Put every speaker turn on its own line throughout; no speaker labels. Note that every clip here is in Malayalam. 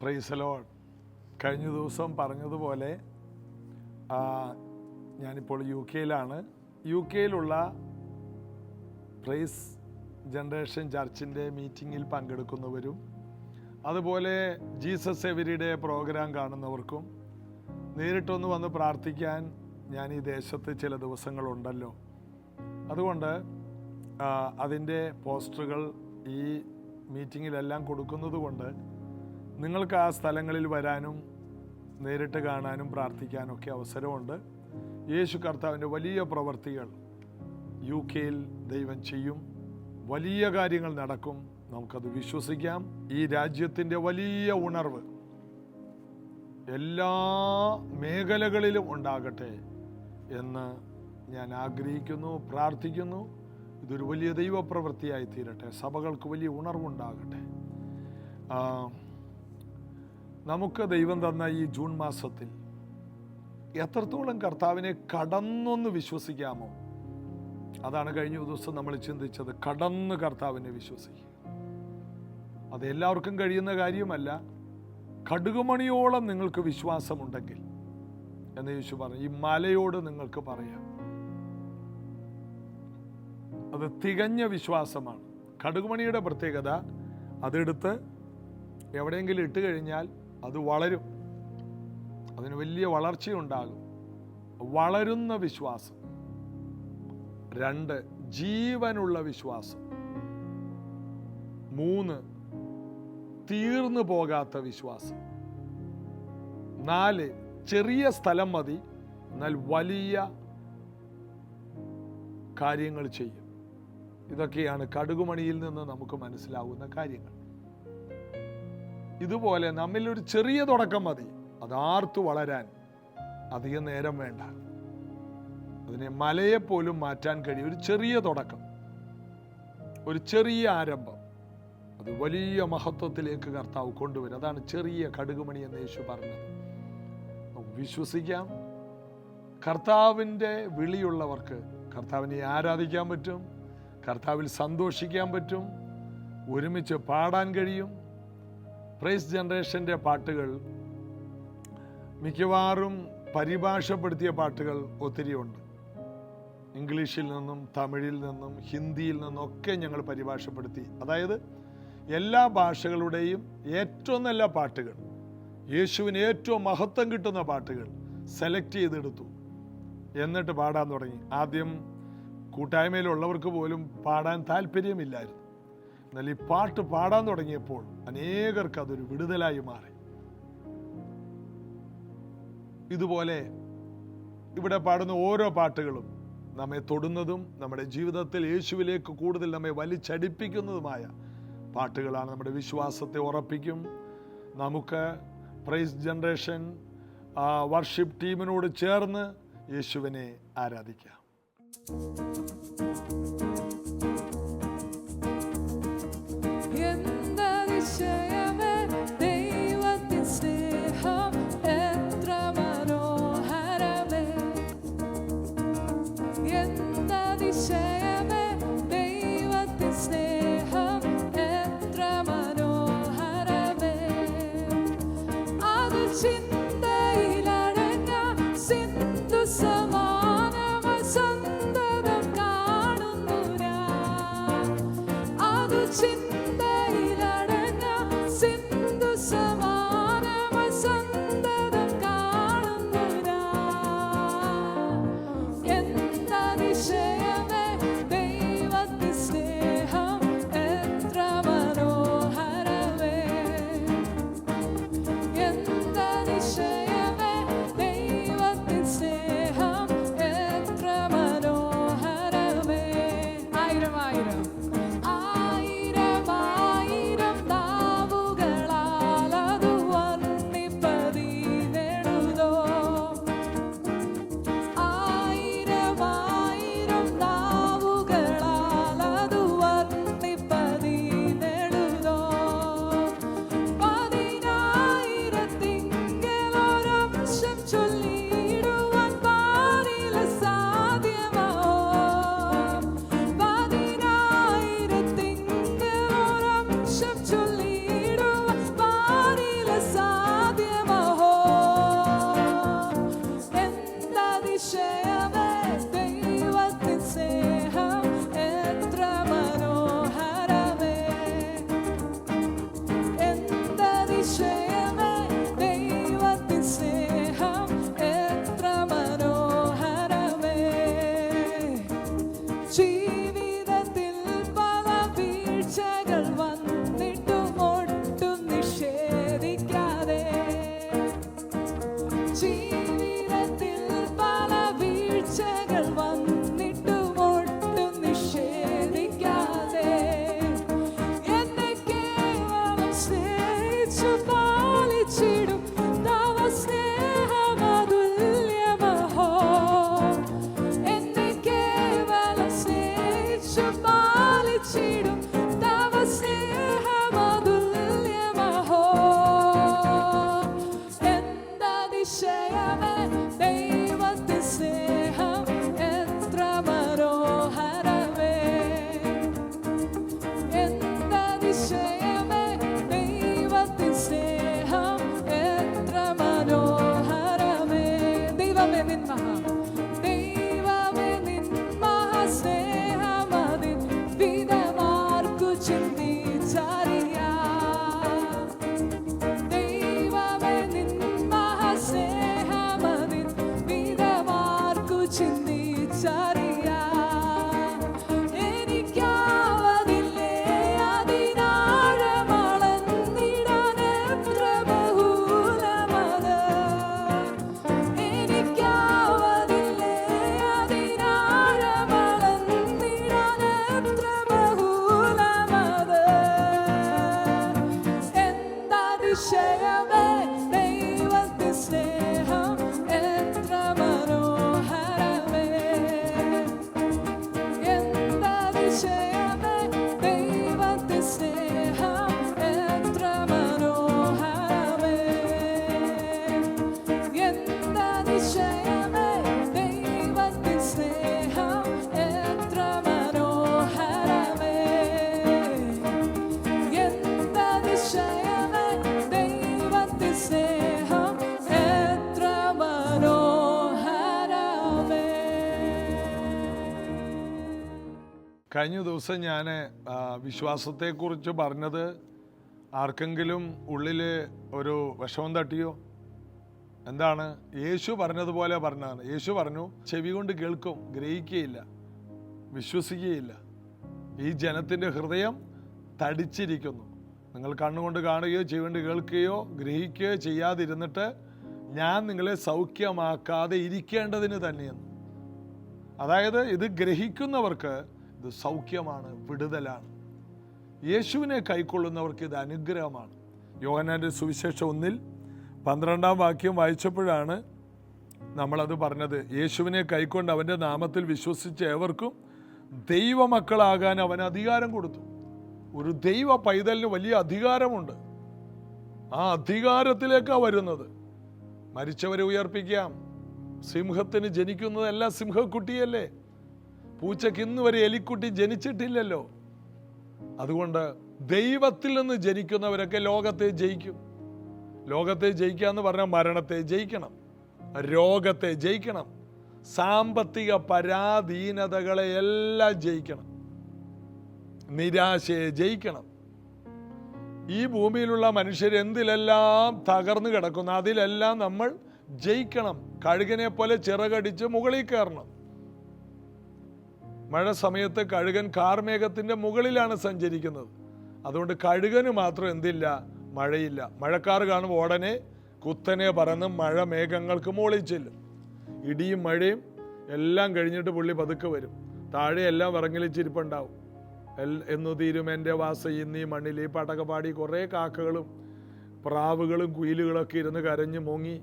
Praise the Lord. കഴിഞ്ഞ ദിവസം പറഞ്ഞതുപോലെ ഞാനിപ്പോൾ യു കെയിലാണ്. യു കെയിലുള്ള പ്രൈസ് ജനറേഷൻ ചർച്ചിൻ്റെ മീറ്റിങ്ങിൽ പങ്കെടുക്കുന്നവരും അതുപോലെ ജീസസ് എവരിഡേ പ്രോഗ്രാം കാണുന്നവർക്കും നേരിട്ടൊന്ന് വന്ന് പ്രാർത്ഥിക്കാൻ ഞാൻ ഈ ദേശത്ത് ചില ദിവസങ്ങളുണ്ടല്ലോ. അതുകൊണ്ട് അതിൻ്റെ പോസ്റ്ററുകൾ ഈ മീറ്റിങ്ങിലെല്ലാം കൊടുക്കുന്നത് കൊണ്ട് നിങ്ങൾക്ക് ആ സ്ഥലങ്ങളിൽ വരാനും നേരിട്ട് കാണാനും പ്രാർത്ഥിക്കാനൊക്കെ അവസരമുണ്ട്. യേശു കർത്താവിൻ്റെ വലിയ പ്രവർത്തികൾ യു കെയിൽ ദൈവം ചെയ്യും. വലിയ കാര്യങ്ങൾ നടക്കും. നമുക്കത് വിശ്വസിക്കാം. ഈ രാജ്യത്തിൻ്റെ വലിയ ഉണർവ് എല്ലാ മേഖലകളിലും ഉണ്ടാകട്ടെ എന്ന് ഞാൻ ആഗ്രഹിക്കുന്നു, പ്രാർത്ഥിക്കുന്നു. ഇതൊരു വലിയ ദൈവപ്രവൃത്തിയായി തീരട്ടെ. സഭകൾക്ക് വലിയ ഉണർവുണ്ടാകട്ടെ. നമുക്ക് ദൈവം തന്ന ഈ ജൂൺ മാസത്തിൽ എത്രത്തോളം കർത്താവിനെ കടന്നൊന്ന് വിശ്വസിക്കാമോ? അതാണ് കഴിഞ്ഞ ദിവസം നമ്മൾ ചിന്തിച്ചത്. കടന്ന് കർത്താവിനെ വിശ്വസിക്കുക. അത് എല്ലാവർക്കും കഴിയുന്ന കാര്യമല്ല. കടുകുമണിയോളം നിങ്ങൾക്ക് വിശ്വാസമുണ്ടെങ്കിൽ എന്ന് യേശു പറഞ്ഞു, ഈ മലയോട് നിങ്ങൾക്ക് പറയാം. അത് തികഞ്ഞ വിശ്വാസമാണ്. കടുകുമണിയുടെ പ്രത്യേകത, അതെടുത്ത് എവിടെയെങ്കിലും ഇട്ട് കഴിഞ്ഞാൽ അത് വളരും. അതിന് വലിയ വളർച്ചയുണ്ടാകും. വളരുന്ന വിശ്വാസം. 2, ജീവനുള്ള വിശ്വാസം. 3, തീർന്നു പോകാത്ത വിശ്വാസം. 4, ചെറിയ സ്ഥലം മതി, എന്നാൽ വലിയ കാര്യങ്ങൾ ചെയ്യും. ഇതൊക്കെയാണ് കടുകുമണിയിൽ നിന്ന് നമുക്ക് മനസ്സിലാവുന്ന കാര്യങ്ങൾ. ഇതുപോലെ നമ്മിൽ ഒരു ചെറിയ തുടക്കം മതി, അത് ആർത്തു വളരാൻ അധികം നേരം വേണ്ട. അതിനെ മലയെപ്പോലും മാറ്റാൻ കഴിയും. ഒരു ചെറിയ തുടക്കം, ഒരു ചെറിയ ആരംഭം, അത് വലിയ മഹത്വത്തിലേക്ക് കർത്താവ് കൊണ്ടുവരും. അതാണ് ചെറിയ കടുകുമണി എന്ന് യേശു പറഞ്ഞത്. വിശ്വസിക്കാം. കർത്താവിൻ്റെ വിളിയുള്ളവർക്ക് കർത്താവിനെ ആരാധിക്കാൻ പറ്റും, കർത്താവിൽ സന്തോഷിക്കാൻ പറ്റും, ഒരുമിച്ച് പാടാൻ കഴിയും. പ്രൈസ് ജനറേഷൻ്റെ പാട്ടുകൾ മിക്കവാറും പരിഭാഷപ്പെടുത്തിയ പാട്ടുകൾ ഒത്തിരിയുണ്ട്. ഇംഗ്ലീഷിൽ നിന്നും തമിഴിൽ നിന്നും ഹിന്ദിയിൽ നിന്നൊക്കെ ഞങ്ങൾ പരിഭാഷപ്പെടുത്തി. അതായത് എല്ലാ ഭാഷകളുടെയും ഏറ്റവും നല്ല പാട്ടുകൾ, യേശുവിന് ഏറ്റവും മഹത്വം കിട്ടുന്ന പാട്ടുകൾ സെലക്ട് ചെയ്തെടുത്തു. എന്നിട്ട് പാടാൻ തുടങ്ങി. ആദ്യം കൂട്ടായ്മയിലുള്ളവർക്ക് പോലും പാടാൻ താല്പര്യമില്ലായിരുന്നു. എന്നാൽ ഈ പാട്ട് പാടാൻ തുടങ്ങിയപ്പോൾ അനേകർക്ക് അതൊരു വിടുതലായി മാറി. ഇതുപോലെ ഇവിടെ പാടുന്ന ഓരോ പാട്ടുകളും നമ്മെ തൊടുന്നതും നമ്മുടെ ജീവിതത്തിൽ യേശുവിലേക്ക് കൂടുതൽ നമ്മെ വലിച്ചടിപ്പിക്കുന്നതുമായ പാട്ടുകളാണ്. നമ്മുടെ വിശ്വാസത്തെ ഉറപ്പിക്കും. നമുക്ക് പ്രൈസ് ജനറേഷൻ വർഷിപ്പ് ടീമിനോട് ചേർന്ന് യേശുവിനെ ആരാധിക്കാം.
ആയിരം
കഴിഞ്ഞ ദിവസം ഞാൻ വിശ്വാസത്തെക്കുറിച്ച് പറഞ്ഞത് ആർക്കെങ്കിലും ഉള്ളിൽ ഒരു വിഷമം തട്ടിയോ? എന്താണ്? യേശു പറഞ്ഞതുപോലെ പറഞ്ഞതാണ്. യേശു പറഞ്ഞു, ചെവി കൊണ്ട് കേൾക്കും, ഗ്രഹിക്കുകയില്ല, വിശ്വസിക്കുകയില്ല. ഈ ജനത്തിൻ്റെ ഹൃദയം തടിച്ചിരിക്കുന്നു. നിങ്ങൾ കണ്ണുകൊണ്ട് കാണുകയോ ചെവി കൊണ്ട് കേൾക്കുകയോ ഗ്രഹിക്കുകയോ ചെയ്യാതിരുന്നിട്ട് ഞാൻ നിങ്ങളെ സൗഖ്യമാക്കാതെ ഇരിക്കേണ്ടതിന് തന്നെയെന്ന്. അതായത് ഇത് ഗ്രഹിക്കുന്നവർക്ക് ഇത് സൗഖ്യമാണ്, വിടുതലാണ്. യേശുവിനെ കൈക്കൊള്ളുന്നവർക്ക് ഇത് അനുഗ്രഹമാണ്. യോഹന്നാന്റെ സുവിശേഷം 1:12 വായിച്ചപ്പോഴാണ് നമ്മളത് പറഞ്ഞത്. യേശുവിനെ കൈക്കൊണ്ട് അവൻ്റെ നാമത്തിൽ വിശ്വസിച്ച ഏവർക്കും ദൈവമക്കളാകാൻ അവൻ അധികാരം കൊടുത്തു. ഒരു ദൈവ പൈതലിന് വലിയ അധികാരമുണ്ട്. ആ അധികാരത്തിലേക്കാണ് വരുന്നത്. മരിച്ചവരെ ഉയർപ്പിക്കാം. സിംഹത്തിന് ജനിക്കുന്നതെല്ലാം സിംഹക്കുട്ടിയല്ലേ? പൂച്ചയ്ക്ക് ഇന്ന് വരെ എലിക്കുട്ടി ജനിച്ചിട്ടില്ലല്ലോ. അതുകൊണ്ട് ദൈവത്തിൽ നിന്ന് ജനിക്കുന്നവരൊക്കെ ലോകത്തെ ജയിക്കും. ലോകത്തെ ജയിക്കുക എന്ന് പറഞ്ഞാൽ മരണത്തെ ജയിക്കണം, രോഗത്തെ ജയിക്കണം, സാമ്പത്തിക പരാധീനതകളെ എല്ലാം ജയിക്കണം, നിരാശയെ ജയിക്കണം. ഈ ഭൂമിയിലുള്ള മനുഷ്യർ എന്തിലെല്ലാം തകർന്നു കിടക്കുന്നു അതിലെല്ലാം നമ്മൾ ജയിക്കണം. കഴുകനെ പോലെ ചിറകടിച്ച് മുകളിൽ കയറണം. മഴ സമയത്ത് കഴുകൻ കാർമേഘത്തിൻ്റെ മുകളിലാണ് സഞ്ചരിക്കുന്നത്. അതുകൊണ്ട് കഴുകന് മാത്രം എന്തില്ല? മഴയില്ല. മഴക്കാറ് കാണുമ്പോൾ ഉടനെ കുത്തനെ പറന്ന് മഴ മേഘങ്ങൾക്ക് മുകളിൽ ചെല്ലും. ഇടിയും മഴയും എല്ലാം കഴിഞ്ഞിട്ട് പുള്ളി പതുക്കെ വരും. താഴെ എല്ലാം വിറങ്ങലിച്ചിരിപ്പുണ്ടാവും. എന്നു തീരും എൻ്റെ വാസ ഇന്നീ മണ്ണിൽ. ഈ പാട്ടൊക്കെ പാടി കുറേ കാക്കകളും പ്രാവുകളും കുയിലുകളൊക്കെ ഇരുന്ന് കരഞ്ഞു മൂങ്ങി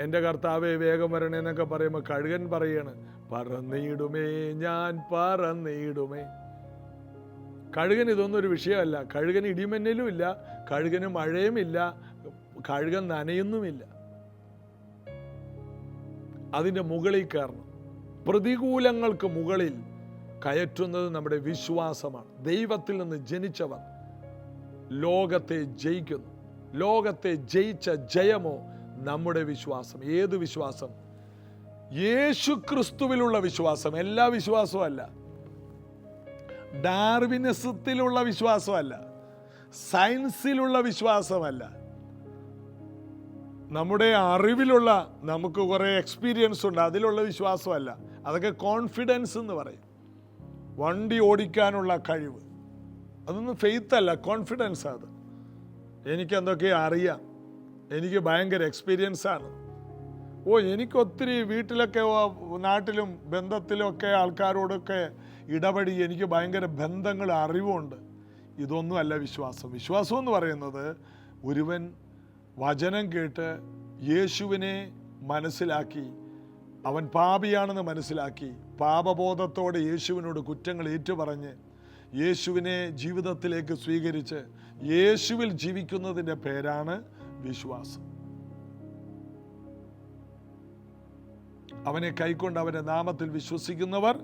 എൻ്റെ കർത്താവേ വേഗം വരണേന്നൊക്കെ പറയുമ്പോൾ കഴുകൻ പറയാണ്, പറന്നിടുമേ ഞാൻ പറന്നിടുമേ. കഴുകൻ ഇതൊന്നും ഒരു വിഷയമല്ല. കഴുകന് ഇടിമന്നലും ഇല്ല, കഴുകന് മഴയുമില്ല, കഴുകൻ നനയൊന്നുമില്ല. അതിൻ്റെ മുകളിൽ കയറണം. പ്രതികൂലങ്ങൾക്ക് മുകളിൽ കയറ്റുന്നത് നമ്മുടെ വിശ്വാസമാണ്. ദൈവത്തിൽ നിന്ന് ജനിച്ചവർ ലോകത്തെ ജയിക്കുന്നു. ലോകത്തെ ജയിച്ച ജയമോ നമ്മുടെ വിശ്വാസം. ഏത് വിശ്വാസം? യേശു ക്രിസ്തുവിലുള്ള വിശ്വാസം. എല്ലാ വിശ്വാസവും അല്ല. ഡാർവിനിസത്തിലുള്ള വിശ്വാസമല്ല, സയൻസിലുള്ള വിശ്വാസമല്ല, നമ്മുടെ അറിവിലുള്ള നമുക്ക് കുറേ എക്സ്പീരിയൻസ് ഉണ്ട് അതിലുള്ള വിശ്വാസമല്ല. അതൊക്കെ കോൺഫിഡൻസ് എന്ന് പറയും. വണ്ടി ഓടിക്കാനുള്ള കഴിവ്, അതൊന്നും ഫെയ്ത്ത് അല്ല, കോൺഫിഡൻസ്. അത് എനിക്ക് എന്തൊക്കെയോ അറിയാം, എനിക്ക് ഭയങ്കര എക്സ്പീരിയൻസ് ആണ്. എനിക്കൊത്തിരി വീട്ടിലൊക്കെ നാട്ടിലും ബന്ധത്തിലൊക്കെ ആൾക്കാരോടൊക്കെ ഇടപെടി എനിക്ക് ഭയങ്കര ബന്ധങ്ങൾ അറിവുണ്ട്. ഇതൊന്നുമല്ല വിശ്വാസം. വിശ്വാസം എന്ന് പറയുന്നത് ഒരുവൻ വചനം കേട്ട് യേശുവിനെ മനസ്സിലാക്കി, അവൻ പാപിയാണെന്ന് മനസ്സിലാക്കി, പാപബോധത്തോടെ യേശുവിനോട് കുറ്റങ്ങൾ ഏറ്റുപറഞ്ഞ് യേശുവിനെ ജീവിതത്തിലേക്ക് സ്വീകരിച്ച് യേശുവിൽ ജീവിക്കുന്നതിൻ്റെ പേരാണ് വിശ്വാസം. അവനെ കൈക്കൊണ്ട് അവൻ്റെ നാമത്തിൽ വിശ്വസിക്കുന്നവർ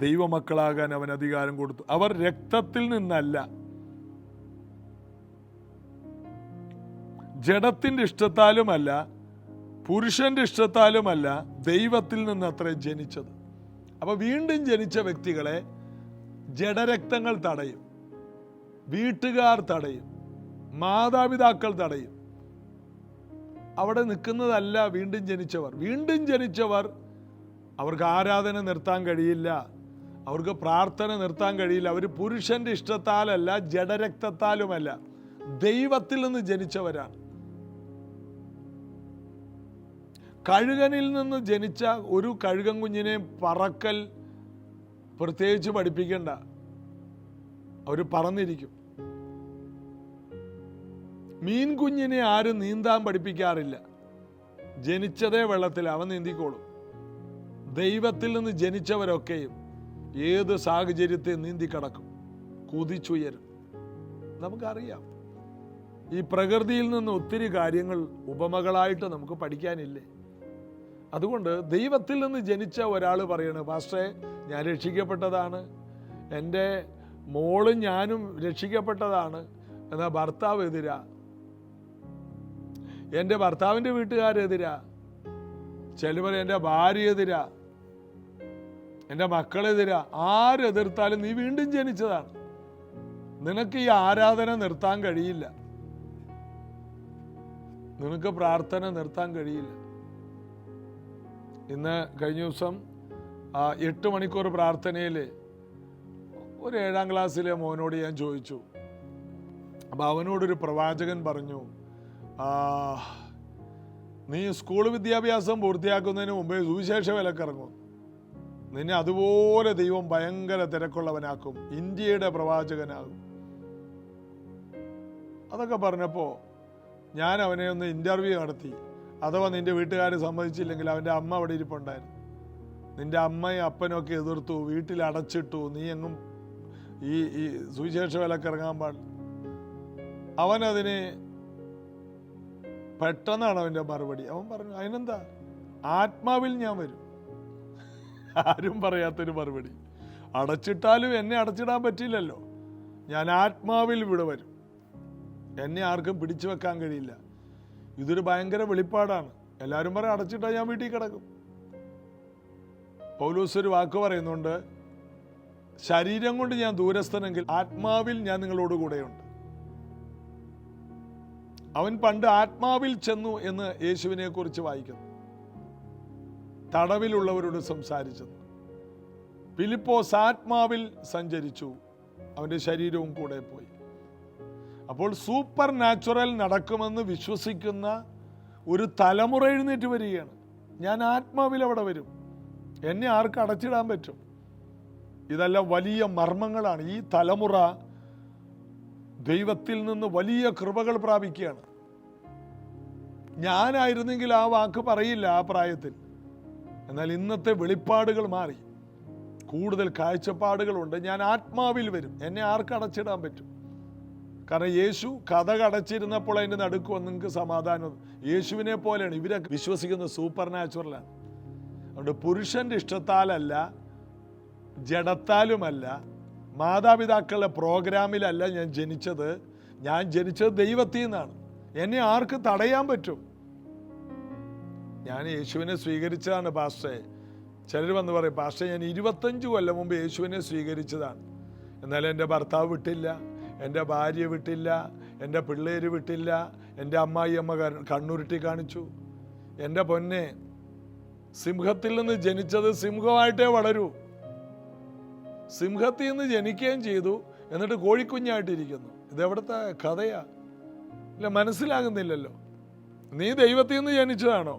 ദൈവമക്കളാകാൻ അവൻ അധികാരം കൊടുത്തു. അവർ രക്തത്തിൽ നിന്നല്ല, ജഡത്തിൻ്റെ ഇഷ്ടത്താലുമല്ല, പുരുഷന്റെ ഇഷ്ടത്താലുമല്ല, ദൈവത്തിൽ നിന്നത്രേ ജനിച്ചത്. അപ്പൊ വീണ്ടും ജനിച്ച വ്യക്തികളെ ജഡരക്തങ്ങൾ തടയും, വീട്ടുകാർ തടയും, മാതാപിതാക്കൾ തടയും. അവിടെ നിൽക്കുന്നതല്ല വീണ്ടും ജനിച്ചവർ. വീണ്ടും ജനിച്ചവർ അവർക്ക് ആരാധന നിർത്താൻ കഴിയില്ല, അവർക്ക് പ്രാർത്ഥന നിർത്താൻ കഴിയില്ല. അവർ പുരുഷന്റെ ഇഷ്ടത്താലല്ല, ജഡരക്തത്താലുമല്ല, ദൈവത്തിൽ നിന്ന് ജനിച്ചവരാണ്. കഴുകനിൽ നിന്ന് ജനിച്ച ഒരു കഴുകൻ കുഞ്ഞിനെ പറക്കൽ പ്രത്യേകിച്ച് പഠിപ്പിക്കേണ്ട, അവർ പറന്നിരിക്കും. മീൻ കുഞ്ഞിനെ ആരും നീന്താൻ പഠിപ്പിക്കാറില്ല. ജനിച്ചതേ വെള്ളത്തിൽ, അവൻ നീന്തിക്കോളും. ദൈവത്തിൽ നിന്ന് ജനിച്ചവരൊക്കെയും ഏത് സാഹചര്യത്തെ നീന്തി കടക്കും, കുതിച്ചുയരും. നമുക്കറിയാം. ഈ പ്രകൃതിയിൽ നിന്ന് ഒത്തിരി കാര്യങ്ങൾ ഉപമകളായിട്ട് നമുക്ക് പഠിക്കാനില്ലേ? അതുകൊണ്ട് ദൈവത്തിൽ നിന്ന് ജനിച്ച ഒരാൾ പറയണ, പാസ്റ്ററെ ഞാൻ രക്ഷിക്കപ്പെട്ടതാണ്, എൻ്റെ മോളും ഞാനും രക്ഷിക്കപ്പെട്ടതാണ്, എന്നാൽ ഭർത്താവ് എതിരാ, എൻ്റെ ഭർത്താവിൻ്റെ വീട്ടുകാരെതിരാ, ചിലവർ എൻ്റെ ഭാര്യ എതിരാ, എൻ്റെ മക്കളെതിരാ. ആരെതിർത്താലും നീ വീണ്ടും ജനിച്ചതാണ്, നിനക്ക് ഈ ആരാധന നിർത്താൻ കഴിയില്ല, നിനക്ക് പ്രാർത്ഥന നിർത്താൻ കഴിയില്ല. ഇന്ന് കഴിഞ്ഞ ദിവസം 8 മണിക്കൂർ പ്രാർത്ഥനയിൽ ഒരു 7ാം ക്ലാസ്സിലെ മോനോട് ഞാൻ ചോദിച്ചു. അപ്പം അവനോടൊരു പ്രവാചകൻ പറഞ്ഞു, നീ സ്കൂൾ വിദ്യാഭ്യാസം പൂർത്തിയാക്കുന്നതിന് മുമ്പേ സുവിശേഷ വിലക്കിറങ്ങും, നിന്നെ അതുപോലെ ദൈവം ഭയങ്കര തിരക്കുള്ളവനാക്കും, ഇന്ത്യയുടെ പ്രവാചകനാകും. അതൊക്കെ പറഞ്ഞപ്പോൾ ഞാൻ അവനെ ഒന്ന് ഇൻ്റർവ്യൂ നടത്തി. അഥവാ നിന്റെ വീട്ടുകാർ സമ്മതിച്ചില്ലെങ്കിൽ അവൻ്റെ അമ്മ അവിടെ ഇരിപ്പുണ്ടായിരുന്നു. നിന്റെ അമ്മയും അപ്പനും ഒക്കെ എതിർത്തു, വീട്ടിൽ അടച്ചിട്ടു, നീ എങ്ങും ഈ സുവിശേഷ വിലക്കിറങ്ങാൻ പാടില്ല. അവനതിന് പെട്ടെന്നാണ് അവൻ്റെ മറുപടി. അവൻ പറഞ്ഞു, അതിനെന്താ, ആത്മാവിൽ ഞാൻ വരും. ആരും പറയാത്തൊരു മറുപടി. അടച്ചിട്ടാലും എന്നെ അടച്ചിടാൻ പറ്റില്ലല്ലോ, ഞാൻ ആത്മാവിൽ ഇവിടെ വരും, എന്നെ ആർക്കും പിടിച്ചു വെക്കാൻ കഴിയില്ല. ഇതൊരു ഭയങ്കര വെളിപ്പാടാണ്. എല്ലാവരും പറയും അടച്ചിട്ടാൽ ഞാൻ വീട്ടിൽ കിടക്കും. പൗലോസ് ഒരു വാക്ക് പറയുന്നുണ്ട്, ശരീരം കൊണ്ട് ഞാൻ ദൂരസ്ഥനെങ്കിൽ ആത്മാവിൽ ഞാൻ നിങ്ങളോട് കൂടെയുണ്ട്. അവൻ പണ്ട് ആത്മാവിൽ ചെന്നു എന്ന് യേശുവിനെ കുറിച്ച് വായിക്കുന്നു. തടവിലുള്ളവരോട് സംസാരിച്ചത്. ഫിലിപ്പോസ് ആത്മാവിൽ സഞ്ചരിച്ചു, അവൻ്റെ ശരീരവും കൂടെ പോയി. അപ്പോൾ സൂപ്പർ നാച്ചുറൽ നടക്കുമെന്ന് വിശ്വസിക്കുന്ന ഒരു തലമുറ എഴുന്നേറ്റ് വരികയാണ്. ഞാൻ ആത്മാവിൽ അവിടെ വരും, എന്നെ ആർക്ക് അടച്ചിടാൻ പറ്റും? ഇതെല്ലാം വലിയ മർമ്മങ്ങളാണ്. ഈ തലമുറ ദൈവത്തിൽ നിന്ന് വലിയ കൃപകൾ പ്രാപിക്കുകയാണ്. ഞാനായിരുന്നെങ്കിൽ ആ വാക്ക് പറയില്ല ആ പ്രായത്തിൽ. എന്നാൽ ഇന്നത്തെ വെളിപ്പാടുകൾ മാറി, കൂടുതൽ കാഴ്ചപ്പാടുകളുണ്ട്. ഞാൻ ആത്മാവിൽ വരും, എന്നെ ആർക്ക് അടച്ചിടാൻ പറ്റും? കാരണം യേശു കടച്ചിരുന്നപ്പോൾ അതിൻ്റെ നടുക്ക് നിങ്ങൾക്ക് സമാധാനം. യേശുവിനെ പോലെയാണ് ഇവരെ വിശ്വസിക്കുന്നത്, സൂപ്പർ നാച്ചുറലാണ്. അതുകൊണ്ട് പുരുഷന്റെ ഇഷ്ടത്താലല്ല, ജഡത്താലുമല്ല, മാതാപിതാക്കളുടെ പ്രോഗ്രാമിലല്ല ഞാൻ ജനിച്ചത്. ഞാൻ ജനിച്ചത് ദൈവത്തിൽ നിന്നാണ്. എന്നെ ആർക്ക് തടയാൻ പറ്റും? ഞാൻ യേശുവിനെ സ്വീകരിച്ചതാണ് പാസ്റ്റേ. ചിലർ വന്ന് പറയും, പാസ്റ്റേ ഞാൻ 25 കൊല്ലം മുമ്പ് യേശുവിനെ സ്വീകരിച്ചതാണ്, എന്നാൽ എൻ്റെ ഭർത്താവ് വിട്ടില്ല, എൻ്റെ ഭാര്യ വിട്ടില്ല, എൻ്റെ പിള്ളേര് വിട്ടില്ല, എൻ്റെ അമ്മായിയമ്മ കണ്ണുരുട്ടി കാണിച്ചു. എൻ്റെ പൊന്നെ, സിംഹത്തിൽ നിന്ന് ജനിച്ചത് സിംഹമായിട്ടേ വളരൂ. സിംഹത്തിൽ നിന്ന് ജനിക്കുകയും ചെയ്തു, എന്നിട്ട് കോഴിക്കുഞ്ഞായിട്ടിരിക്കുന്നു. ഇതെവിടുത്തെ കഥയാ? ഇല്ല, മനസ്സിലാകുന്നില്ലല്ലോ. നീ ദൈവത്തിൽ നിന്ന് ജനിച്ചതാണോ?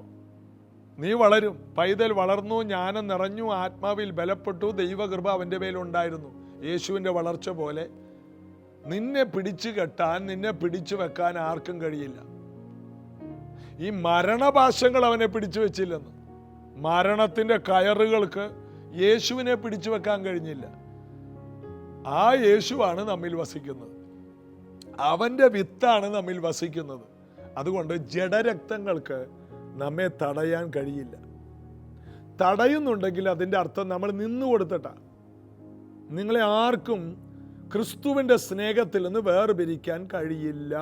നീ വളരും. പൈതൽ വളർന്നു, ജ്ഞാനം നിറഞ്ഞു, ആത്മാവിൽ ബലപ്പെട്ടു, ദൈവകൃപ അവൻ്റെ മേലുണ്ടായിരുന്നു. യേശുവിൻ്റെ വളർച്ച പോലെ നിന്നെ പിടിച്ചു കെട്ടാൻ, നിന്നെ പിടിച്ചു വെക്കാൻ ആർക്കും കഴിയില്ല. ഈ മരണപാശങ്ങൾ അവനെ പിടിച്ചു വെച്ചില്ലെന്ന്. മരണത്തിൻ്റെ കയറുകൾക്ക് യേശുവിനെ പിടിച്ചു വെക്കാൻ കഴിഞ്ഞില്ല. ആ യേശുവാണ് നമ്മിൽ വസിക്കുന്നത്, അവൻ്റെ വിത്താണ് നമ്മിൽ വസിക്കുന്നത്. അതുകൊണ്ട് ജഡരക്തങ്ങൾക്ക് നമ്മെ തടയാൻ കഴിയില്ല. തടയുന്നുണ്ടെങ്കിൽ അതിൻ്റെ അർത്ഥം നമ്മൾ നിന്നു കൊടുത്തിട്ടാ. നിങ്ങളെ ആർക്കും ക്രിസ്തുവിൻ്റെ സ്നേഹത്തിൽ നിന്ന് വേർപിരിക്കാൻ കഴിയില്ല.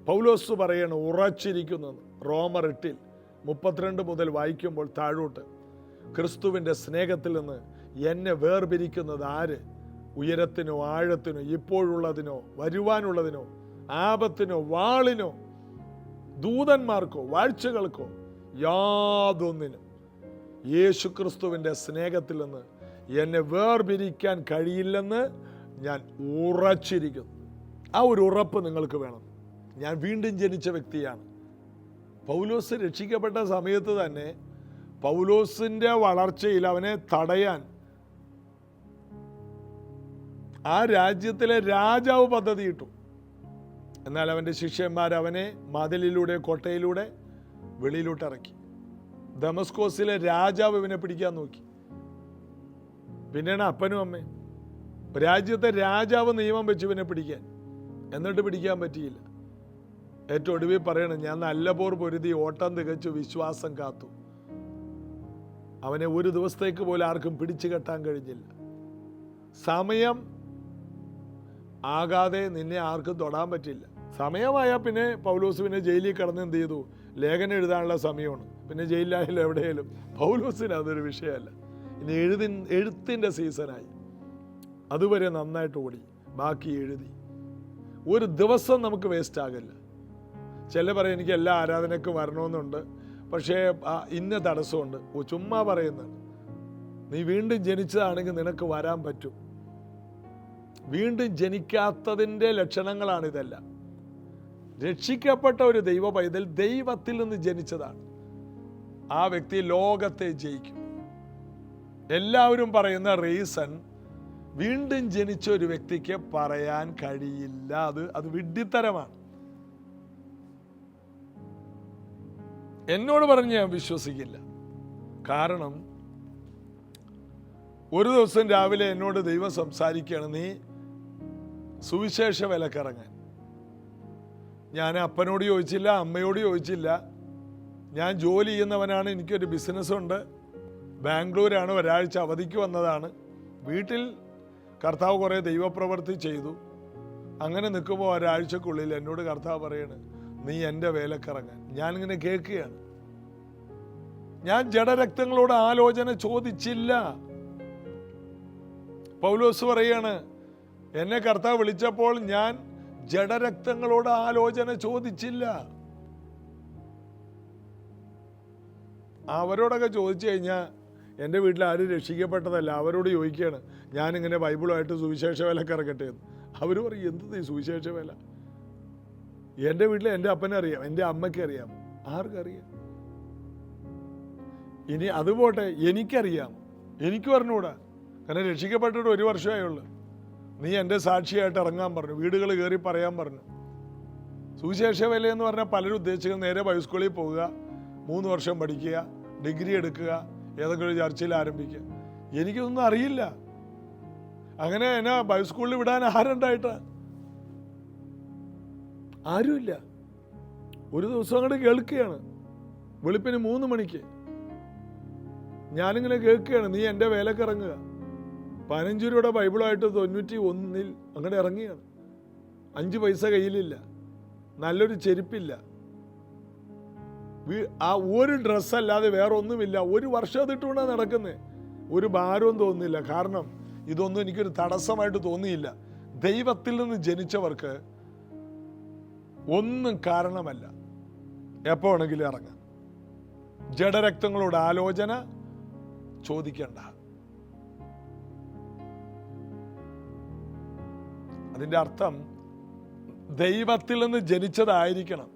പൗലോസ് പറയണം ഉറച്ചിരിക്കുന്നു. റോമർ 8:32 മുതൽ വായിക്കുമ്പോൾ താഴോട്ട്, ക്രിസ്തുവിൻ്റെ സ്നേഹത്തിൽ നിന്ന് എന്നെ വേർപിരിക്കുന്നത് ആര്? ഉയരത്തിനോ ആഴത്തിനോ ഇപ്പോഴുള്ളതിനോ വരുവാനുള്ളതിനോ ആപത്തിനോ വാളിനോ ദൂതന്മാർക്കോ വാഴ്ചകൾക്കോ യാതൊന്നിനും യേശു ക്രിസ്തുവിൻ്റെ സ്നേഹത്തിൽ നിന്ന് എന്നെ വേർപിരിക്കാൻ കഴിയില്ലെന്ന് ഞാൻ ഉറച്ചിരിക്കുന്നു. ആ ഒരു ഉറപ്പ് നിങ്ങൾക്ക് വേണം. ഞാൻ വീണ്ടും ജനിച്ച വ്യക്തിയാണ്. പൗലോസ് രക്ഷിക്കപ്പെട്ട സമയത്ത് തന്നെ പൗലോസിൻ്റെ വളർച്ചയിൽ അവനെ തടയാൻ ആ രാജ്യത്തിലെ രാജാവ് പദ്ധതിയിട്ടു. എന്നാൽ അവൻ്റെ ശിഷ്യന്മാർ അവനെ മതിലിലൂടെ കോട്ടയിലൂടെ വെളിയിലോട്ട് ഇറക്കി. ദമസ്കോസിലെ രാജാവ് ഇവനെ പിടിക്കാൻ നോക്കി. പിന്നെയാണ് അപ്പനും അമ്മയും. രാജ്യത്തെ രാജാവ് നിയമം വെച്ച് ഇവനെ പിടിക്കാൻ, എന്നിട്ട് പിടിക്കാൻ പറ്റിയില്ല. ഏറ്റവും ഒടുവിൽ പറയണം, ഞാൻ നല്ല പോർ പൊരുതി ഓട്ടം തികച്ചു വിശ്വാസം കാത്തു. അവനെ ഒരു ദിവസത്തേക്ക് പോലും ആർക്കും പിടിച്ചു കെട്ടാൻ കഴിഞ്ഞില്ല. സമയം ആകാതെ നിന്നെ ആർക്കും തൊടാൻ പറ്റില്ല. സമയമായാൽ പിന്നെ പൗലോസ് പിന്നെ ജയിലിൽ കിടന്ന് എന്ത് ചെയ്തു? ലേഖനം എഴുതാനുള്ള സമയമാണ്. പിന്നെ ജയിലിലായാലും എവിടെയായാലും പൗലോസിന് അതൊരു വിഷയമല്ല. ഇനി എഴുത്തിൻ്റെ സീസണായി. അതുവരെ നന്നായിട്ട് ഓടി, ബാക്കി എഴുതി. ഒരു ദിവസം നമുക്ക് വേസ്റ്റ് ആകില്ല. ചില പറയും എനിക്ക് എല്ലാ ആരാധനയ്ക്കും വരണമെന്നുണ്ട്, പക്ഷേ ഇന്ന തടസ്സമുണ്ട്. ചുമ്മാ പറയുന്നതാണ്. നീ വീണ്ടും ജനിച്ചതാണെങ്കിൽ നിനക്ക് വരാൻ പറ്റും. വീണ്ടും ജനിക്കാത്തതിൻ്റെ ലക്ഷണങ്ങളാണിതെല്ലാം. രക്ഷിക്കപ്പെട്ട ഒരു ദൈവ പൈതൽ ദൈവത്തിൽ നിന്ന് ജനിച്ചതാണ്. ആ വ്യക്തി ലോകത്തെ ജയിക്കും. എല്ലാവരും പറയുന്ന റീസൺ വീണ്ടും ജനിച്ച ഒരു വ്യക്തിക്ക് പറയാൻ കഴിയില്ല. അത് വിഡ്ഢിത്തരമാണ്. എന്നോട് പറഞ്ഞ് ഞാൻ വിശ്വസിക്കില്ല. കാരണം ഒരു ദിവസം രാവിലെ എന്നോട് ദൈവം സംസാരിക്കുകയാണ്, നീ സുവിശേഷ വിലക്കിറങ്ങാൻ. ഞാൻ അപ്പനോട് ചോദിച്ചില്ല, അമ്മയോട് ചോദിച്ചില്ല. ഞാൻ ജോലി ചെയ്യുന്നവനാണ്, എനിക്കൊരു ബിസിനസ്സുണ്ട്, ബാംഗ്ലൂരാണ്, ഒരാഴ്ച അവധിക്ക് വന്നതാണ്. വീട്ടിൽ കർത്താവ് കുറേ ദൈവപ്രവൃത്തി ചെയ്തു. അങ്ങനെ നിൽക്കുമ്പോൾ ഒരാഴ്ചക്കുള്ളിൽ എന്നോട് കർത്താവ് പറയാണ്, നീ എൻ്റെ വേലക്കിറങ്ങാൻ. ഞാനിങ്ങനെ കേൾക്കുകയാണ്. ഞാൻ ജഡരക്തങ്ങളോട് ആലോചന ചോദിച്ചില്ല. പൗലോസ് പറയാണ്, എന്നെ കർത്താവ് വിളിച്ചപ്പോൾ ഞാൻ ജഡരക്തങ്ങളോട് ആലോചന ചോദിച്ചില്ല. അവരോടൊക്കെ ചോദിച്ചു കഴിഞ്ഞാൽ എൻ്റെ വീട്ടിൽ ആരും രക്ഷിക്കപ്പെട്ടതല്ല. അവരോട് ചോദിക്കുകയാണ്, ഞാനിങ്ങനെ ബൈബിളുമായിട്ട് സുവിശേഷ വേലക്ക് ഇറങ്ങട്ടെ എന്ന്. അവർ പറയും, എന്ത് സുവിശേഷ വേല? എൻ്റെ വീട്ടിൽ എൻ്റെ അപ്പനറിയാം, എൻ്റെ അമ്മയ്ക്ക് അറിയാം, ആർക്കറിയാം? ഇനി അതുപോട്ടെ, എനിക്കറിയാം, എനിക്ക് പറഞ്ഞുകൂടാ. കാരണം രക്ഷിക്കപ്പെട്ടിട്ട് 1 വർഷമായുള്ളൂ. നീ എൻ്റെ സാക്ഷിയായിട്ട് ഇറങ്ങാൻ പറഞ്ഞു, വീടുകൾ കയറി പറയാൻ പറഞ്ഞു. സുവിശേഷ വേല എന്ന് പറഞ്ഞാൽ പലരും ഉദ്ദേശിക്കുന്നത് നേരെ ബൈബിൾ സ്കൂളിൽ പോവുക, 3 വർഷം പഠിക്കുക, ഡിഗ്രി എടുക്കുക, ഏതൊക്കെ ഒരു ചർച്ചയിൽ ആരംഭിക്കുക. എനിക്കൊന്നും അറിയില്ല. അങ്ങനെ എന്നെ ബൈബിൾ സ്കൂളിൽ വിടാൻ ആരുണ്ടായിട്ടാ? ആരുമില്ല. ഒരു ദിവസം അങ്ങോട്ട് കേൾക്കുകയാണ്, വെളുപ്പിന് 3 മണിക്ക് ഞാനിങ്ങനെ കേൾക്കുകയാണ്, നീ എൻ്റെ വേലക്ക് ഇറങ്ങുക. 15 രൂപയുടെ ബൈബിളായിട്ട് 91 അങ്ങോട്ട് ഇറങ്ങിയാണ്. 5 പൈസ കയ്യിലില്ല, നല്ലൊരു ചെരുപ്പില്ല, ആ ഒരു ഡ്രസ്സല്ലാതെ വേറെ ഒന്നുമില്ല. 1 വർഷം അതിട്ടുകൊണ്ടാണ് നടക്കുന്നത്. ഒരു ഭാരവും തോന്നുന്നില്ല. കാരണം ഇതൊന്നും എനിക്കൊരു തടസ്സമായിട്ട് തോന്നിയില്ല. ദൈവത്തിൽ നിന്ന് ജനിച്ചവർക്ക് ഒന്നും കാരണമല്ല. എപ്പോൾ വേണമെങ്കിലും ഇറങ്ങാം. ജഡരക്തങ്ങളോട് ആലോചന ചോദിക്കണ്ട. അതിൻ്റെ അർത്ഥം ദൈവത്തിൽ നിന്ന് ജനിച്ചതായിരിക്കണം.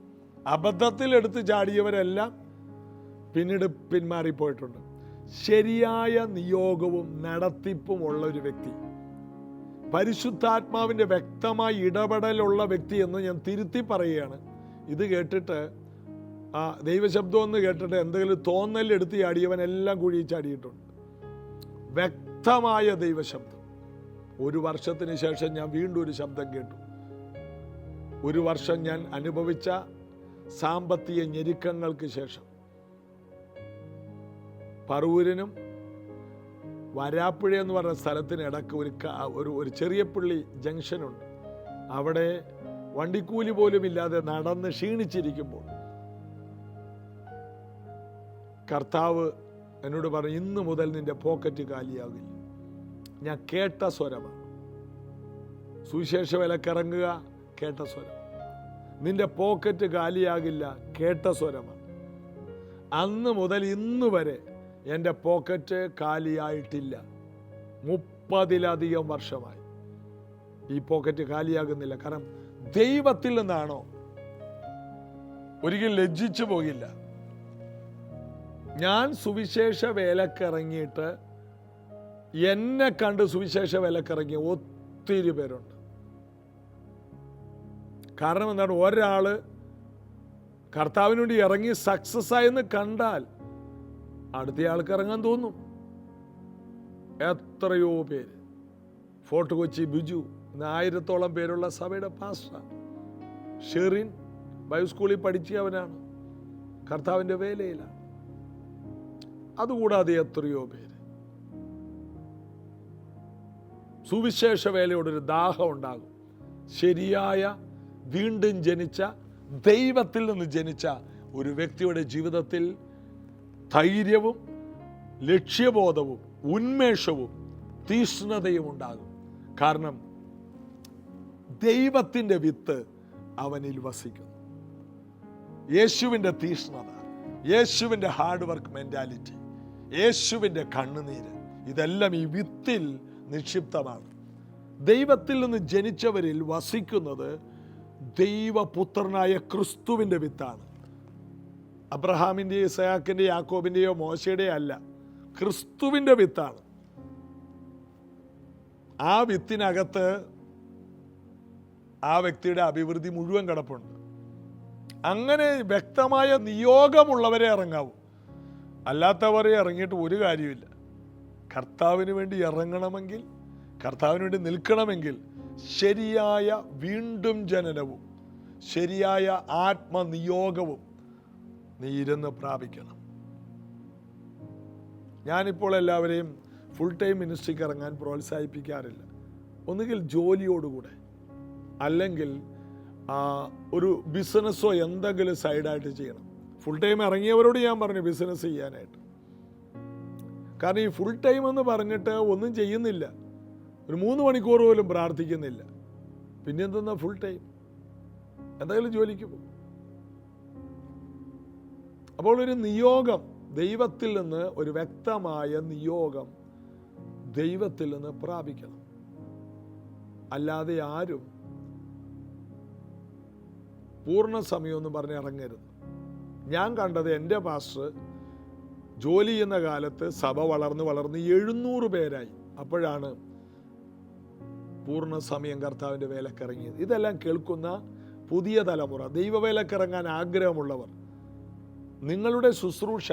അബദ്ധത്തിൽ എടുത്ത് ചാടിയവരെല്ലാം പിന്നീട് പിന്മാറിപ്പോയിട്ടുണ്ട്. ശരിയായ നിയോഗവും നടത്തിപ്പും ഉള്ള ഒരു വ്യക്തി, പരിശുദ്ധാത്മാവിൻ്റെ വ്യക്തമായ ഇടപെടലുള്ള വ്യക്തി എന്ന് ഞാൻ തിരുത്തി പറയുകയാണ്. ഇത് കേട്ടിട്ട് ദൈവശബ്ദം എന്ന് കേട്ടിട്ട് എന്തെങ്കിലും തോന്നലെടുത്ത് ചാടിയവനെല്ലാം കുഴി ചാടിയിട്ടുണ്ട്. വ്യക്തമായ ദൈവശബ്ദം. 1 വർഷത്തിന് ശേഷം ഞാൻ വീണ്ടും ഒരു ശബ്ദം കേട്ടു. 1 വർഷം ഞാൻ അനുഭവിച്ച സാമ്പത്തിക ഞെരുക്കങ്ങൾക്ക് ശേഷം പറവൂരിനും വരാപ്പുഴ എന്ന് പറഞ്ഞ സ്ഥലത്തിന് ഇടക്ക് ഒരു ചെറിയ പള്ളി ജംഗ്ഷനുണ്ട്. അവിടെ വണ്ടിക്കൂലി പോലും ഇല്ലാതെ നടന്ന് ക്ഷീണിച്ചിരിക്കുമ്പോൾ കർത്താവ് എന്നോട് പറഞ്ഞു, ഇന്ന് മുതൽ നിന്റെ പോക്കറ്റ് കാലിയാകില്ല. ഞാൻ കേട്ട സ്വരമാണ്. സുവിശേഷ വിലക്കിറങ്ങുക, കേട്ട സ്വരം. നിന്റെ പോക്കറ്റ് കാലിയാകില്ല, കേട്ട സ്വരമാണ്. അന്ന് മുതൽ ഇന്ന് വരെ എൻ്റെ പോക്കറ്റ് കാലിയായിട്ടില്ല. 30-ലധികം വർഷമായി ഈ പോക്കറ്റ് കാലിയാകുന്നില്ല. കാരണം ദൈവത്തിൽ നിന്നാണോ, ഒരിക്കലും ലജ്ജിച്ചു പോകില്ല. ഞാൻ സുവിശേഷ വേലക്കിറങ്ങിയിട്ട് എന്നെ കണ്ട് സുവിശേഷ വേലക്കിറങ്ങിയ ഒത്തിരി പേരുണ്ട്. കാരണം എന്താണ്? ഒരാൾ കർത്താവിന് വേണ്ടി ഇറങ്ങി സക്സസ് ആയെന്ന് കണ്ടാൽ അടുത്തയാൾക്ക് ഇറങ്ങാൻ തോന്നും. എത്രയോ പേര്, ഫോർട്ട് കൊച്ചി ബിജു 1000-ഓളം പേരുള്ള സഭയുടെ പാസ്റ്റർ, ഷെറിൻ ബൈബിൾ സ്കൂളിൽ പഠിച്ചവനാണ്, കർത്താവിൻ്റെ വേലയിലാണ്. അതുകൂടാതെ എത്രയോ പേര് സുവിശേഷ വേലയോടൊരു ദാഹം ഉണ്ടാകും. ശരിയായ വീണ്ടും ജനിച്ച, ദൈവത്തിൽ നിന്ന് ജനിച്ച ഒരു വ്യക്തിയുടെ ജീവിതത്തിൽ ധൈര്യവും ലക്ഷ്യബോധവും ഉന്മേഷവും തീഷ്ണതയും ഉണ്ടാകും. കാരണം ദൈവത്തിൻ്റെ വിത്ത് അവനിൽ വസിക്കുന്നു. യേശുവിൻ്റെ തീഷ്ണത, യേശുവിൻ്റെ ഹാർഡ് വർക്ക് മെൻറ്റാലിറ്റി, യേശുവിൻ്റെ കണ്ണുനീര്, ഇതെല്ലാം ഈ വിത്തിൽ നിക്ഷിപ്തമാണ്. ദൈവത്തിൽ നിന്ന് ജനിച്ചവരിൽ വസിക്കുന്നത് ദൈവപുത്രനായ ക്രിസ്തുവിൻ്റെ വിത്താണ്. അബ്രഹാമിൻ്റെയോ ഇസഹാക്കിൻ്റെയോ യാക്കോബിൻ്റെയോ മോശയുടെയോ അല്ല, ക്രിസ്തുവിൻ്റെ വിത്താണ്. ആ വിത്തിനകത്ത് ആ വ്യക്തിയുടെ അഭിവൃദ്ധി മുഴുവൻ കിടപ്പുണ്ട്. അങ്ങനെ വ്യക്തമായ നിയോഗമുള്ളവരെ ഇറങ്ങാവൂ, അല്ലാത്തവരെ ഇറങ്ങിയിട്ട് ഒരു കാര്യമില്ല. കർത്താവിന് വേണ്ടി ഇറങ്ങണമെങ്കിൽ, കർത്താവിന് വേണ്ടി നിൽക്കണമെങ്കിൽ ശരിയായ വീണ്ടും ജനനവും ശരിയായ ആത്മനിയോഗവും നീ ഇരുന്ന് പ്രാപിക്കണം. ഞാനിപ്പോൾ എല്ലാവരെയും ഫുൾ ടൈം മിനിസ്ട്രിക്ക് ഇറങ്ങാൻ പ്രോത്സാഹിപ്പിക്കാറില്ല. ഒന്നുകിൽ ജോലിയോടുകൂടെ, അല്ലെങ്കിൽ ഒരു ബിസിനസ്സോ എന്തെങ്കിലും സൈഡായിട്ട് ചെയ്യണം. ഫുൾ ടൈം ഇറങ്ങിയവരോട് ഞാൻ പറഞ്ഞു ബിസിനസ് ചെയ്യാനായിട്ട്. കാരണം ഈ ഫുൾ ടൈം എന്ന് പറഞ്ഞിട്ട് ഒന്നും ചെയ്യുന്നില്ല, ഒരു 3 മണിക്കൂർ പോലും പ്രാർത്ഥിക്കുന്നില്ല, പിന്നെ എന്തെന്നാ ഫുൾ ടൈം? എന്തെങ്കിലും ജോലിക്ക് പോകും. അപ്പോൾ ഒരു നിയോഗം ദൈവത്തിൽ നിന്ന്, ഒരു വ്യക്തമായ നിയോഗം ദൈവത്തിൽ നിന്ന് പ്രാപിക്കണം. അല്ലാതെ ആരും പൂർണ്ണ സമയമെന്ന് പറഞ്ഞ് ഇറങ്ങരുത്. ഞാൻ കണ്ടത്, എൻ്റെ പാസ്റ്റർ ജോലി ചെയ്യുന്ന കാലത്ത് സഭ വളർന്ന് 700 പേരായി. അപ്പോഴാണ് പൂർണ്ണ സമയം കർത്താവിൻ്റെ വേലക്കിറങ്ങിയത്. ഇതെല്ലാം കേൾക്കുന്ന പുതിയ തലമുറ, ദൈവവേലക്കിറങ്ങാൻ ആഗ്രഹമുള്ളവർ, നിങ്ങളുടെ ശുശ്രൂഷ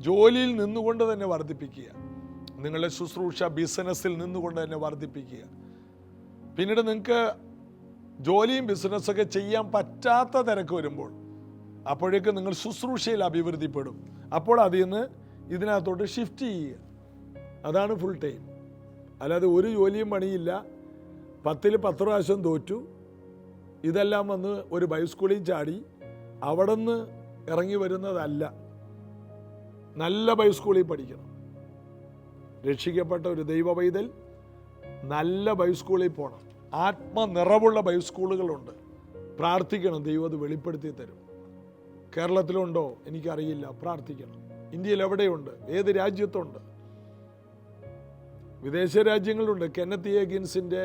ജോലിയിൽ നിന്നുകൊണ്ട് തന്നെ വർദ്ധിപ്പിക്കുക. നിങ്ങളുടെ ശുശ്രൂഷ ബിസിനസ്സിൽ നിന്നുകൊണ്ട് തന്നെ വർദ്ധിപ്പിക്കുക. പിന്നീട് നിങ്ങൾക്ക് ജോലിയും ബിസിനസ്സൊക്കെ ചെയ്യാൻ പറ്റാത്ത തിരക്ക് വരുമ്പോൾ അപ്പോഴേക്ക് നിങ്ങൾ ശുശ്രൂഷയിൽ അഭിവൃദ്ധിപ്പെടും. അപ്പോൾ അതിൽ നിന്ന് ഇതിനകത്തോട്ട് ഷിഫ്റ്റ് ചെയ്യുക. അതാണ് ഫുൾ ടൈം. അല്ലാതെ ഒരു ജോലിയും പണിയില്ല, 10ൽ 10 പ്രാവശ്യം തോറ്റു, ഇതെല്ലാം വന്ന് ഒരു ബൈബിൾ സ്കൂളിൽ ചാടി അവിടെ നിന്ന് ഇറങ്ങി വരുന്നതല്ല. നല്ല ബൈബിൾ സ്കൂളിൽ പഠിക്കണം. രക്ഷിക്കപ്പെട്ട ഒരു ദൈവ പൈതൽ നല്ല ബൈബിൾ സ്കൂളിൽ പോകണം. ആത്മനിറവുള്ള ബൈബിൾ സ്കൂളുകളുണ്ട്. പ്രാർത്ഥിക്കണം, ദൈവം അത് വെളിപ്പെടുത്തി തരും. കേരളത്തിലുണ്ടോ എനിക്കറിയില്ല, പ്രാർത്ഥിക്കണം. ഇന്ത്യയിൽ എവിടെയുണ്ട്? ഏത് രാജ്യത്തുണ്ട്? വിദേശ രാജ്യങ്ങളുണ്ട്. കെന്നത്ത് എ ഹിഗിൻസിൻ്റെ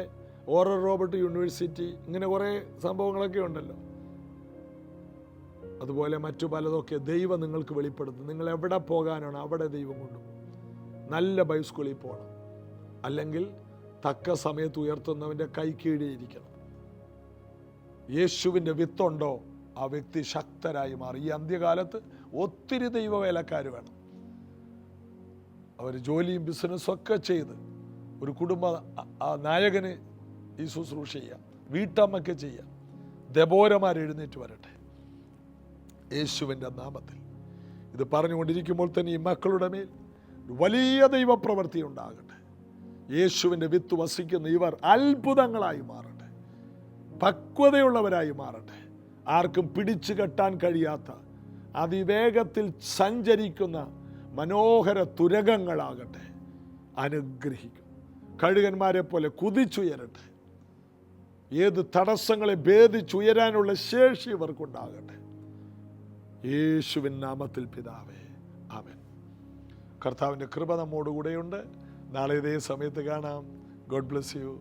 ഓറൽ റോബർട്ട് യൂണിവേഴ്സിറ്റി, ഇങ്ങനെ കുറേ സംഭവങ്ങളൊക്കെ ഉണ്ടല്ലോ. അതുപോലെ മറ്റു പലതൊക്കെ ദൈവം നിങ്ങൾക്ക് വെളിപ്പെടുത്തും. നിങ്ങൾ എവിടെ പോകാനാണ് അവിടെ ദൈവം കൊണ്ടുപോകും. നല്ല ബൈബിൾ സ്കൂളിൽ പോകണം. അല്ലെങ്കിൽ തക്ക സമയത്ത് ഉയർത്തുന്നവൻ്റെ കൈ കീഴിയിരിക്കണം. യേശുവിൻ്റെ വിത്തുണ്ടോ ആ വ്യക്തി ശക്തരായി മാറി. ഈ അന്ത്യകാലത്ത് ഒത്തിരി ദൈവവേലക്കാർ വേണം. അവർ ജോലിയും ബിസിനസ്സും ഒക്കെ ചെയ്ത് ഒരു കുടുംബ നായകന് ഈ ശുശ്രൂഷ ചെയ്യാം, വീട്ടമ്മയ്ക്ക് ചെയ്യാം. ദെബോരമാർ എഴുന്നേറ്റ് വരട്ടെ യേശുവിൻ്റെ നാമത്തിൽ. ഇത് പറഞ്ഞുകൊണ്ടിരിക്കുമ്പോൾ തന്നെ ഈ മക്കളുടെ മേൽ വലിയ ദൈവപ്രവൃത്തി ഉണ്ടാകട്ടെ. യേശുവിൻ്റെ വിത്ത് വസിക്കുന്ന ഇവർ അത്ഭുതങ്ങളായി മാറട്ടെ, പക്വതയുള്ളവരായി മാറട്ടെ. ആർക്കും പിടിച്ചു കെട്ടാൻ കഴിയാത്ത അതിവേഗത്തിൽ സഞ്ചരിക്കുന്ന മനോഹര തുരകങ്ങളാകട്ടെ. അനുഗ്രഹിക്കും. കഴുകന്മാരെ പോലെ കുതിച്ചുയരട്ടെ. ഏത് തടസ്സങ്ങളെ ഭേദിച്ചുയരാനുള്ള ശേഷി ഇവർക്കുണ്ടാകട്ടെ. യേശുവിൻ നാമത്തിൽ പിതാവേ, ആമേൻ. കർത്താവിൻ്റെ കൃപ നമ്മോടുകൂടെയുണ്ട്. നാളെ ഇതേ സമയത്ത് കാണാം. God bless you.